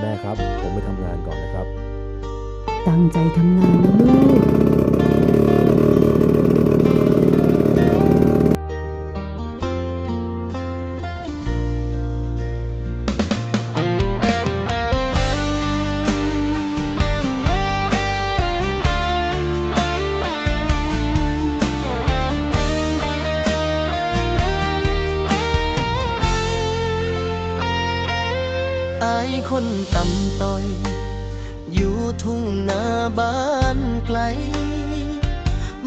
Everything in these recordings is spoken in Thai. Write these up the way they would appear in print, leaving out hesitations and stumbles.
แม่ครับผมไปทำงานก่อนนะครับตั้งใจทำงานนะลูกอายคนต่ำต้อยอยู่ทุ่งนาบ้านไกล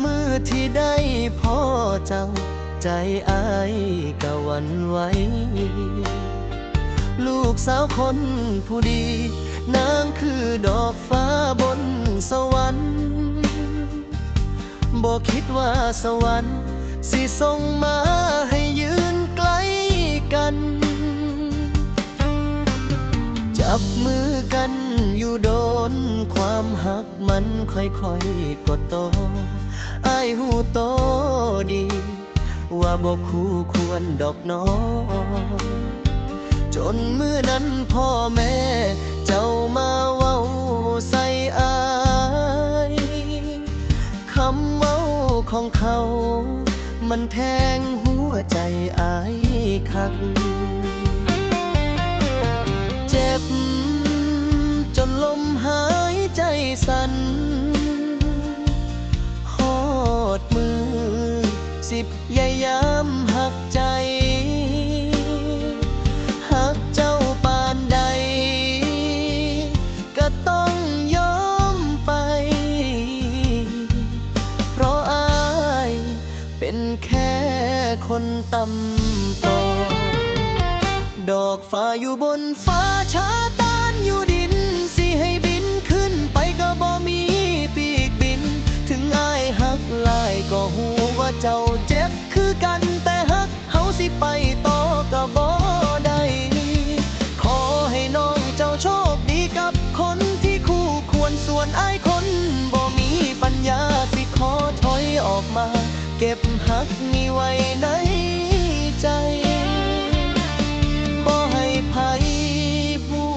มือที่ได้พ่อเจ้าใจอายกะหวันไหวลูกสาวคนผู้ดีนางคือดอกฟ้าบนสวรรค์บ่คิดว่าสวรรค์สิส่งมาให้ยืนใกล้กันจับมือกันอยู่โดนความหักมันค่อยๆกดโตอ้ายหูโตดีว่าบ่คู่ควรดอกน้องจนมื้อนั้นพ่อแม่เจ้ามาเว้าใส่อายคำเว้าของเขามันแทงหัวใจอายคักเจ็บจนลมหายใจสั่นฮอดมือสิพยายามหักใจหักเจ้าปานใดก็ต้องยอมไปเพราะอายเป็นแค่คนต่ำต้อย ดอกฟ้าอยู่บนฟ้าชาตานอยู่ดินสิให้บินขึ้นไปก็บ่มีปีกบินถึงอ้ายหักหลายก็หูว่าเจ้าเจ็บคือกันแต่หักเฮาสิไปต่อก็บ่ได้ขอให้น้องเจ้าโชคดีกับคนที่คู่ควรส่วนอ้ายคนบ่มีปัญญาสิขอถอยออกมาเก็บหักนี้ไว้ในใจไผผู้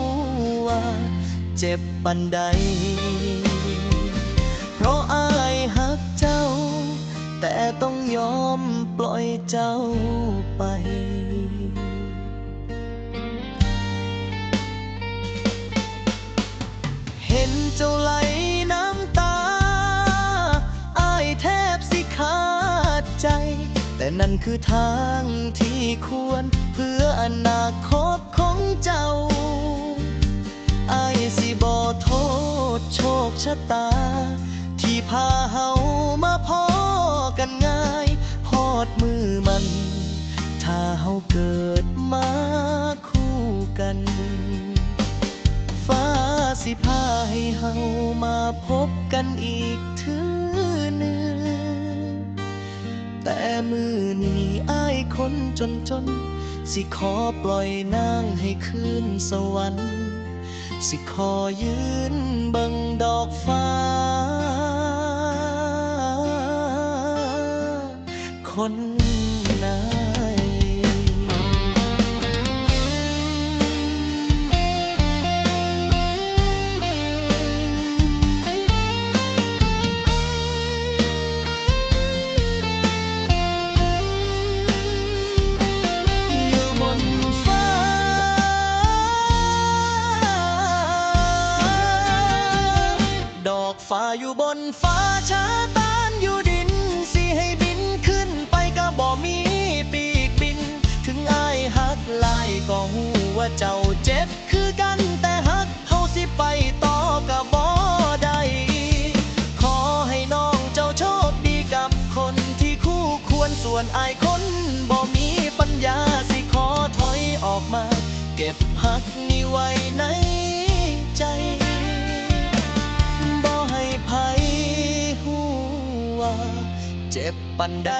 ว่าเจ็บปานใดเพราะอายหักเจ้าแต่ต้องยอมปล่อยเจ้าไปเห็นเจ้าไหลน้ำตาอายแทบสิขาดใจแต่นั่นคือทางที่ควรเพื่ออนาคตของเจ้าอายสิบ่โทษโชคชะตาที่พาเฮามาพอกันง่ายฮอดมือมันถ้าเฮาเกิดมาคู่กันฟ้าสิพาให้เฮามาพบกันอีกเทื่อหนึ่งแต่มือนี้อ้ายคนจนสิขอปล่อยนางให้คืนสวรรค์สิขอยืนเบิ่งดอกฟ้าคนไหนฟ้าอยู่บนฟ้าชาตานอยู่ดินสิให้บินขึ้นไปก็บ่มีปีกบินถึงอ้ายหักหลายก็หูว่าเจ้าเจ็บคือกันแต่หักเฮาสิไปต่อก็บ่ได้ขอให้น้องเจ้าโชคดีกับคนที่คู่ควรส่วนอ้ายคนบ่มีปัญญาสิขอถอยออกมาเก็บหักนี้ไว้ในใจไผหูว่าเจ็บปานใด